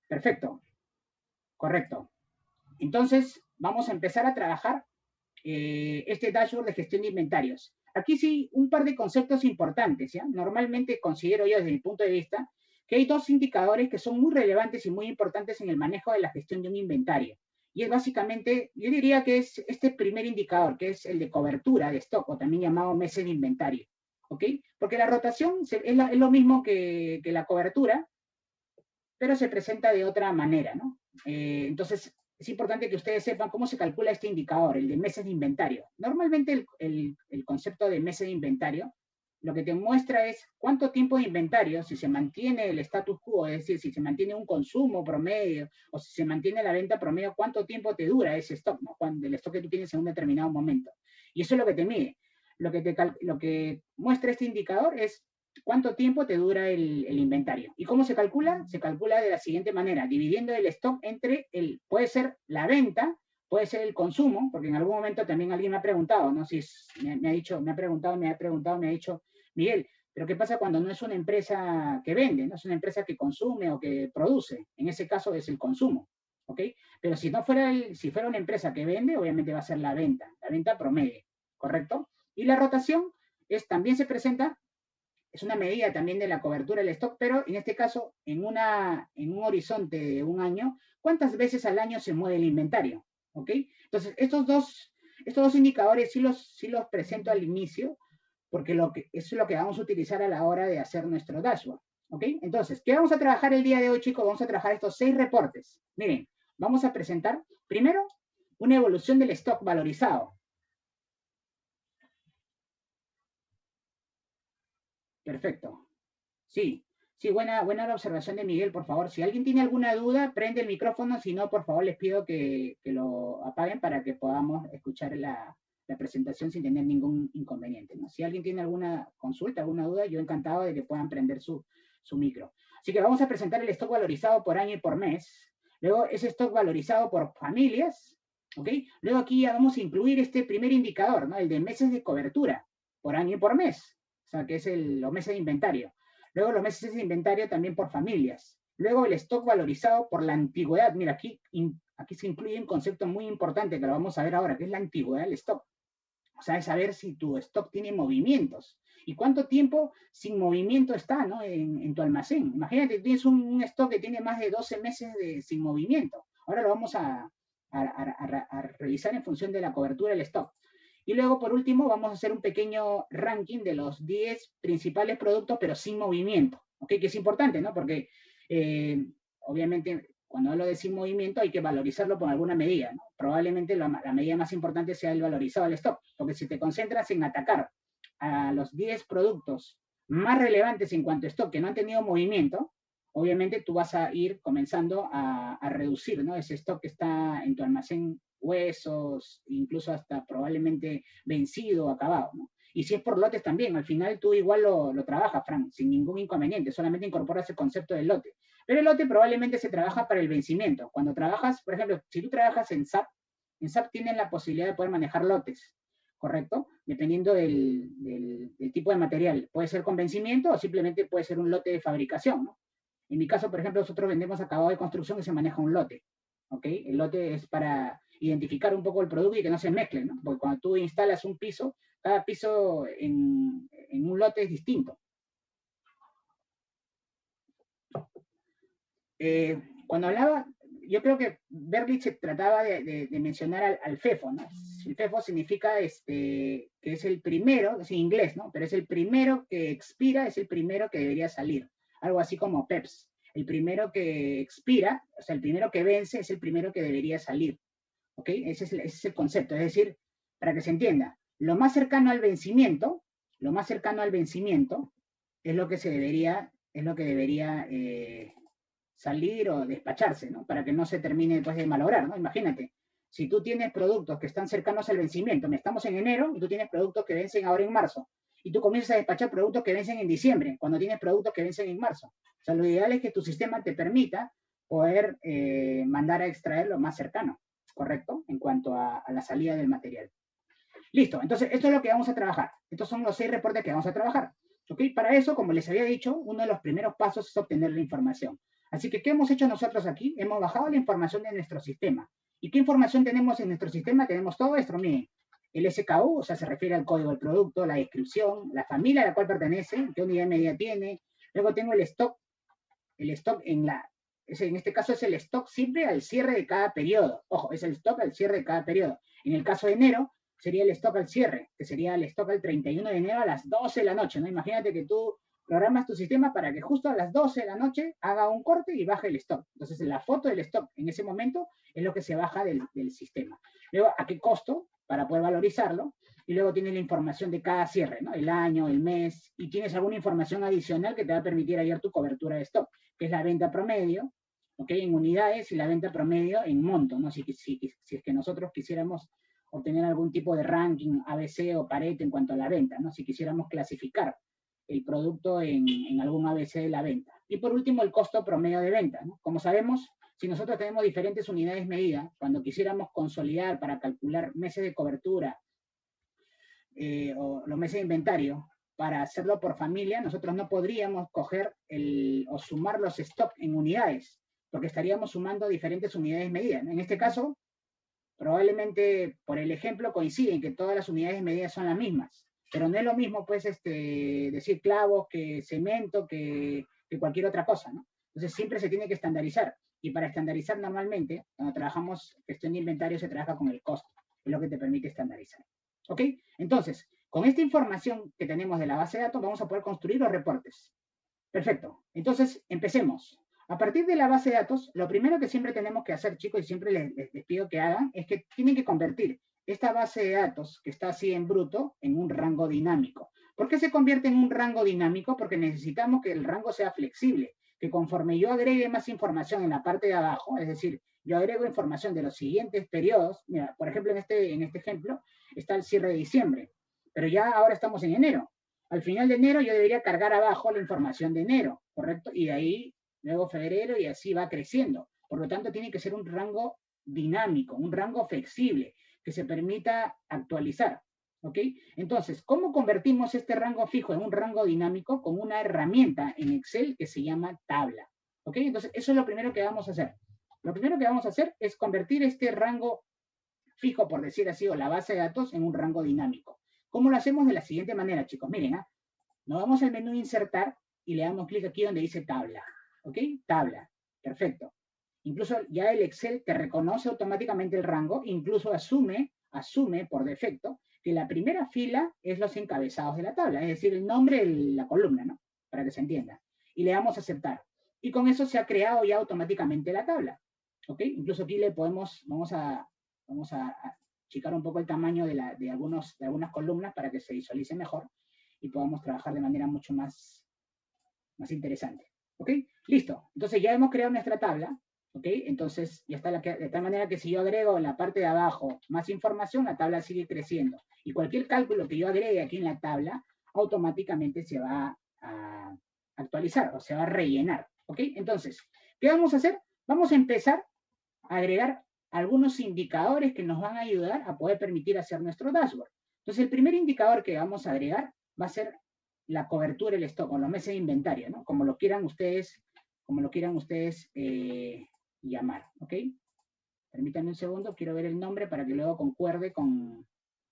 Perfecto, correcto. Entonces, vamos a empezar a trabajar este dashboard de gestión de inventarios. Aquí sí, un par de conceptos importantes, ¿ya? Normalmente considero yo desde mi punto de vista que hay dos indicadores que son muy relevantes y muy importantes en el manejo de la gestión de un inventario. Y es básicamente, yo diría que es este primer indicador, que es el de cobertura de stock, o también llamado meses de inventario. ¿Ok? Porque la rotación es lo mismo que la cobertura, pero se presenta de otra manera, ¿no? Entonces, es importante que ustedes sepan cómo se calcula este indicador, el de meses de inventario. Normalmente el concepto de meses de inventario lo que te muestra es cuánto tiempo de inventario, si se mantiene el status quo, es decir, si se mantiene un consumo promedio o si se mantiene la venta promedio, cuánto tiempo te dura ese stock, ¿no? Cuando el stock que tú tienes en un determinado momento. Y eso es lo que te mide. Lo que muestra este indicador es cuánto tiempo te dura el inventario. ¿Y cómo se calcula? Se calcula de la siguiente manera, dividiendo el stock entre puede ser la venta, puede ser el consumo, porque en algún momento también alguien me ha preguntado, ¿no? Si me ha dicho, me ha dicho, Miguel, pero ¿qué pasa cuando no es una empresa que vende, no es una empresa que consume o que produce? En ese caso es el consumo, ¿ok? Pero si no fuera, si fuera una empresa que vende, obviamente va a ser la venta promedio, ¿correcto? Y la rotación también se presenta, es una medida también de la cobertura del stock, pero en este caso, en un horizonte de un año, ¿cuántas veces al año se mueve el inventario? ¿Ok? Entonces, estos dos indicadores sí los presento al inicio, porque es lo que vamos a utilizar a la hora de hacer nuestro dashboard. ¿Ok? Entonces, ¿qué vamos a trabajar el día de hoy, chicos? Vamos a trabajar estos 6 reportes. Miren, vamos a presentar primero una evolución del stock valorizado. Perfecto. Sí, sí, buena la observación de Miguel, por favor. Si alguien tiene alguna duda, prende el micrófono, si no, por favor, les pido que lo apaguen para que podamos escuchar la presentación sin tener ningún inconveniente, ¿no? Si alguien tiene alguna consulta, alguna duda, yo encantado de que puedan prender su micro. Así que vamos a presentar el stock valorizado por año y por mes. Luego, ese stock valorizado por familias, ¿ok? Luego aquí ya vamos a incluir este primer indicador, ¿no? El de meses de cobertura por año y por mes, o sea, que es los meses de inventario. Luego los meses de inventario también por familias. Luego el stock valorizado por la antigüedad. Mira, aquí se incluye un concepto muy importante que lo vamos a ver ahora, que es la antigüedad del stock. O sea, es saber si tu stock tiene movimientos y cuánto tiempo sin movimiento está, ¿no? En tu almacén. Imagínate, tienes un stock que tiene más de 12 meses sin movimiento. Ahora lo vamos a revisar en función de la cobertura del stock. Y luego, por último, vamos a hacer un pequeño ranking de los 10 principales productos, pero sin movimiento, ¿ok? Que es importante, ¿no? Porque, obviamente, cuando hablo de sin movimiento hay que valorizarlo por alguna medida, ¿no? Probablemente la medida más importante sea el valorizado del stock, porque si te concentras en atacar a los 10 productos más relevantes en cuanto a stock que no han tenido movimiento, obviamente tú vas a ir comenzando a reducir, ¿no? Ese stock que está en tu almacén, huesos, incluso hasta probablemente vencido o acabado, ¿no? Y si es por lotes también, al final tú igual lo trabajas, Frank, sin ningún inconveniente, solamente incorporas el concepto del lote. Pero el lote probablemente se trabaja para el vencimiento. Cuando trabajas, por ejemplo, si tú trabajas en SAP tienen la posibilidad de poder manejar lotes, ¿correcto? Dependiendo del tipo de material. Puede ser con vencimiento o simplemente puede ser un lote de fabricación, ¿no? En mi caso, por ejemplo, nosotros vendemos acabado de construcción y se maneja un lote, ¿ok? El lote es para identificar un poco el producto y que no se mezclen, ¿no? Porque cuando tú instalas un piso, cada piso en un lote es distinto. Cuando hablaba, yo creo que Berlich se trataba de mencionar al FEFO, ¿no? El FEFO significa que es el primero, es en inglés, ¿no? Pero es el primero que expira, es el primero que debería salir. Algo así como PEPS. El primero que expira, o sea, el primero que vence es el primero que debería salir. ¿Ok? Ese es el concepto. Es decir, para que se entienda, lo más cercano al vencimiento, lo más cercano al vencimiento es lo que debería salir o despacharse, ¿no? Para que no se termine después de malograr, ¿no? Imagínate, si tú tienes productos que están cercanos al vencimiento, estamos en enero y tú tienes productos que vencen ahora en marzo, y tú comienzas a despachar productos que vencen en diciembre, cuando tienes productos que vencen en marzo. O sea, lo ideal es que tu sistema te permita poder mandar a extraer lo más cercano, ¿correcto? En cuanto a la salida del material. Listo, entonces esto es lo que vamos a trabajar. Estos son los 6 reportes que vamos a trabajar. ¿Ok? Para eso, como les había dicho, uno de los primeros pasos es obtener la información. Así que, ¿qué hemos hecho nosotros aquí? Hemos bajado la información de nuestro sistema. ¿Y qué información tenemos en nuestro sistema? Tenemos todo esto, miren. El SKU, o sea, se refiere al código del producto, la descripción, la familia a la cual pertenece, qué unidad de medida tiene. Luego tengo el stock en este caso es el stock siempre al cierre de cada periodo. Ojo, es el stock al cierre de cada periodo. En el caso de enero, sería el stock al cierre, que sería el stock al 31 de enero a las 12 de la noche, ¿no? Imagínate que tú programas tu sistema para que justo a las 12 de la noche haga un corte y baje el stock. Entonces, la foto del stock en ese momento es lo que se baja del sistema. Luego, ¿a qué costo? Para poder valorizarlo. Y luego tienes la información de cada cierre, ¿no? El año, el mes, y tienes alguna información adicional que te va a permitir hallar tu cobertura de stock, que es la venta promedio, ¿ok? En unidades y la venta promedio en monto, ¿no? Si es que nosotros quisiéramos obtener algún tipo de ranking ABC o Pareto en cuanto a la venta, ¿no? Si quisiéramos clasificar el producto en algún ABC de la venta. Y por último, el costo promedio de venta, ¿no? Como sabemos, si nosotros tenemos diferentes unidades medidas, cuando quisiéramos consolidar para calcular meses de cobertura o los meses de inventario, para hacerlo por familia, nosotros no podríamos coger o sumar los stock en unidades, porque estaríamos sumando diferentes unidades medidas. En este caso, probablemente por el ejemplo coinciden que todas las unidades medidas son las mismas, pero no es lo mismo, pues, decir clavos que cemento, que cualquier otra cosa, ¿no? Entonces siempre se tiene que estandarizar. Y para estandarizar normalmente, cuando trabajamos gestión de inventario, se trabaja con el costo, es lo que te permite estandarizar. ¿Ok? Entonces, con esta información que tenemos de la base de datos, vamos a poder construir los reportes. Perfecto. Entonces, empecemos. A partir de la base de datos, lo primero que siempre tenemos que hacer, chicos, y siempre les pido que hagan, es que tienen que convertir esta base de datos, que está así en bruto, en un rango dinámico. ¿Por qué se convierte en un rango dinámico? Porque necesitamos que el rango sea flexible, que conforme yo agregue más información en la parte de abajo, es decir, yo agrego información de los siguientes periodos, mira, por ejemplo, en este ejemplo, está el cierre de diciembre, pero ya ahora estamos en enero. Al final de enero yo debería cargar abajo la información de enero, ¿correcto? Y de ahí luego febrero y así va creciendo. Por lo tanto, tiene que ser un rango dinámico, un rango flexible, que se permita actualizar, ¿ok? Entonces, ¿cómo convertimos este rango fijo en un rango dinámico? Con una herramienta en Excel que se llama tabla, ¿ok? Entonces, eso es lo primero que vamos a hacer. Lo primero que vamos a hacer es convertir este rango fijo, por decir así, o la base de datos en un rango dinámico. ¿Cómo lo hacemos? De la siguiente manera, chicos. Miren, nos vamos al menú insertar y le damos clic aquí donde dice tabla. ¿Ok? Tabla. Perfecto. Incluso ya el Excel te reconoce automáticamente el rango, incluso asume por defecto que la primera fila es los encabezados de la tabla, es decir, el nombre de la columna, ¿no? Para que se entienda. Y le damos a aceptar. Y con eso se ha creado ya automáticamente la tabla. ¿Ok? Incluso aquí le podemos, vamos a achicar un poco el tamaño de algunas columnas para que se visualice mejor y podamos trabajar de manera mucho más interesante. ¿Ok? Listo. Entonces ya hemos creado nuestra tabla. ¿Ok? Entonces ya está de tal manera que si yo agrego en la parte de abajo más información, la tabla sigue creciendo. Y cualquier cálculo que yo agregue aquí en la tabla, automáticamente se va a actualizar o se va a rellenar. ¿Ok? Entonces, ¿qué vamos a hacer? Vamos a empezar a agregar algunos indicadores que nos van a ayudar a poder permitir hacer nuestro dashboard. Entonces, el primer indicador que vamos a agregar va a ser la cobertura del stock o los meses de inventario, ¿no? Como lo quieran ustedes llamar, ¿ok? Permítanme un segundo, quiero ver el nombre para que luego concuerde con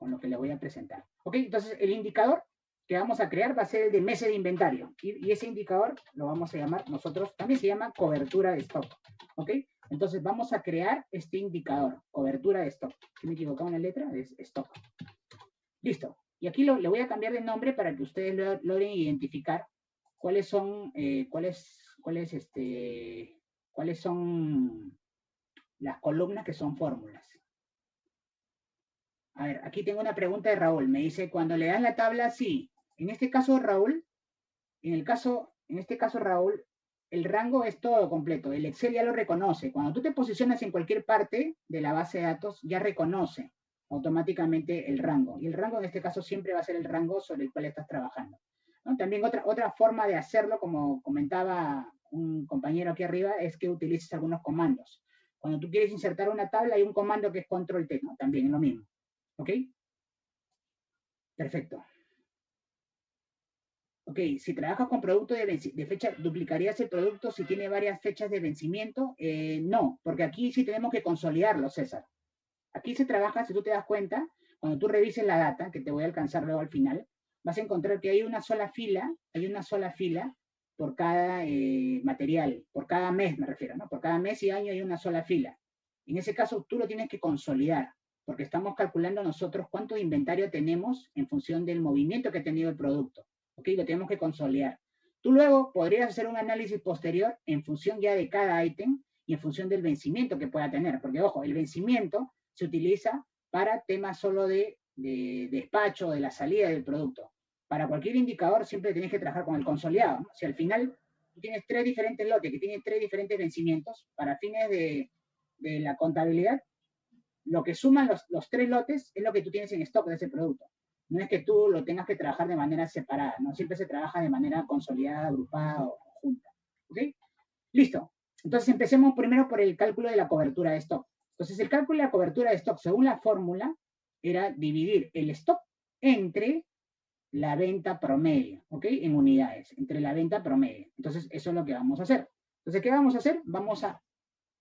lo que les voy a presentar. ¿Ok? Entonces, el indicador que vamos a crear va a ser el de meses de inventario. Y ese indicador lo vamos a llamar nosotros, también se llama cobertura de stock. ¿Ok? Entonces, vamos a crear este indicador, cobertura de stock. Si me he equivocado en la letra, es stock. Listo. Y aquí le voy a cambiar de nombre para que ustedes logren identificar cuáles son, cuáles son las columnas que son fórmulas. A ver, aquí tengo una pregunta de Raúl. Me dice, cuando le das la tabla, sí. En este caso, Raúl, en este caso, Raúl, el rango es todo completo. El Excel ya lo reconoce. Cuando tú te posicionas en cualquier parte de la base de datos, ya reconoce automáticamente el rango. Y el rango en este caso siempre va a ser el rango sobre el cual estás trabajando, ¿no? También otra forma de hacerlo, como comentaba un compañero aquí arriba, es que utilices algunos comandos. Cuando tú quieres insertar una tabla, hay un comando que es control T, ¿no? También es lo mismo. ¿Ok? Perfecto. Ok, si trabajas con producto de fecha, ¿duplicarías el producto si tiene varias fechas de vencimiento? No, porque aquí sí tenemos que consolidarlo, César. Aquí se trabaja, si tú te das cuenta, cuando tú revises la data, que te voy a alcanzar luego al final, vas a encontrar que hay una sola fila por cada material, por cada mes me refiero, ¿no? Por cada mes y año hay una sola fila. En ese caso, tú lo tienes que consolidar, porque estamos calculando nosotros cuánto inventario tenemos en función del movimiento que ha tenido el producto. ¿Ok? Lo tenemos que consolidar. Tú luego podrías hacer un análisis posterior en función ya de cada ítem y en función del vencimiento que pueda tener, porque ojo, el vencimiento se utiliza para temas solo de despacho, de la salida del producto. Para cualquier indicador siempre tienes que trabajar con el consolidado, ¿no? Si al final tú tienes 3 diferentes lotes que tienen 3 diferentes vencimientos, para fines de la contabilidad, lo que suman los 3 lotes es lo que tú tienes en stock de ese producto. No es que tú lo tengas que trabajar de manera separada, ¿no? Siempre se trabaja de manera consolidada, agrupada o junta. ¿Ok? Listo. Entonces empecemos primero por el cálculo de la cobertura de stock. Entonces el cálculo de la cobertura de stock según la fórmula era dividir el stock entre la venta promedio, ¿ok? En unidades, entre la venta promedio. Entonces eso es lo que vamos a hacer. Entonces, ¿qué vamos a hacer? Vamos a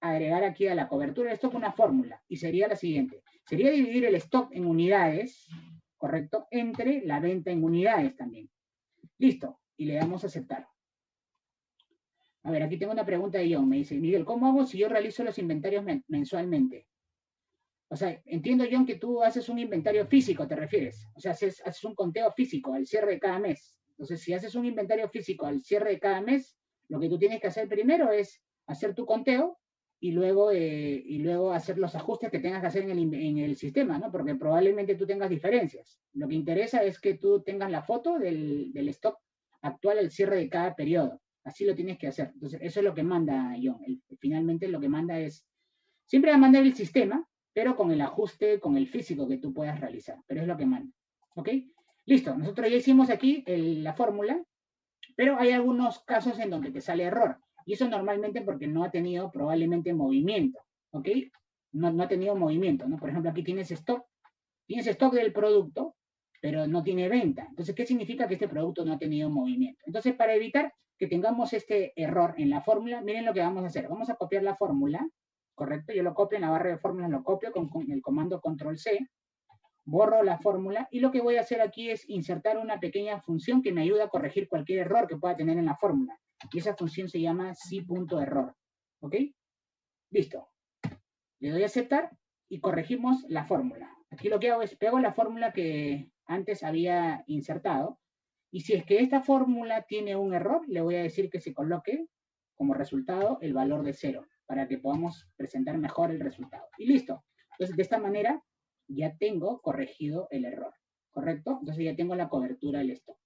agregar aquí a la cobertura de stock una fórmula y sería la siguiente. Sería dividir el stock en unidades, ¿correcto? Entre la venta en unidades también. Listo. Y le damos a aceptar. A ver, aquí tengo una pregunta de John. Me dice, Miguel, ¿cómo hago si yo realizo los inventarios mensualmente? O sea, entiendo, John, que tú haces un inventario físico, ¿te refieres? O sea, haces un conteo físico al cierre de cada mes. Entonces, si haces un inventario físico al cierre de cada mes, lo que tú tienes que hacer primero es hacer tu conteo y luego hacer los ajustes que tengas que hacer en el sistema, ¿no? Porque probablemente tú tengas diferencias. Lo que interesa es que tú tengas la foto del stock actual al cierre de cada periodo. Así lo tienes que hacer. Entonces, eso es lo que manda John. Finalmente, lo que manda es, siempre va a mandar el sistema, pero con el ajuste, con el físico que tú puedas realizar. Pero es lo que manda. ¿Ok? Listo. Nosotros ya hicimos aquí la fórmula, pero hay algunos casos en donde te sale error. Y eso normalmente porque no ha tenido probablemente movimiento. ¿Ok? No ha tenido movimiento, ¿no? Por ejemplo, aquí tienes stock del producto, pero no tiene venta. Entonces, ¿qué significa que este producto no ha tenido movimiento? Entonces, para evitar que tengamos este error en la fórmula, miren lo que vamos a hacer. Vamos a copiar la fórmula, ¿correcto? Yo lo copio en la barra de fórmulas, lo copio con el comando control C, borro la fórmula y lo que voy a hacer aquí es insertar una pequeña función que me ayuda a corregir cualquier error que pueda tener en la fórmula. Y esa función se llama si.error. ¿Ok? Listo. Le doy a aceptar y corregimos la fórmula. Aquí lo que hago es pego la fórmula que antes había insertado y si es que esta fórmula tiene un error, le voy a decir que se coloque como resultado el valor de 0 para que podamos presentar mejor el resultado. Y listo. Entonces, de esta manera ya tengo corregido el error, ¿correcto? Entonces ya tengo la cobertura del stock.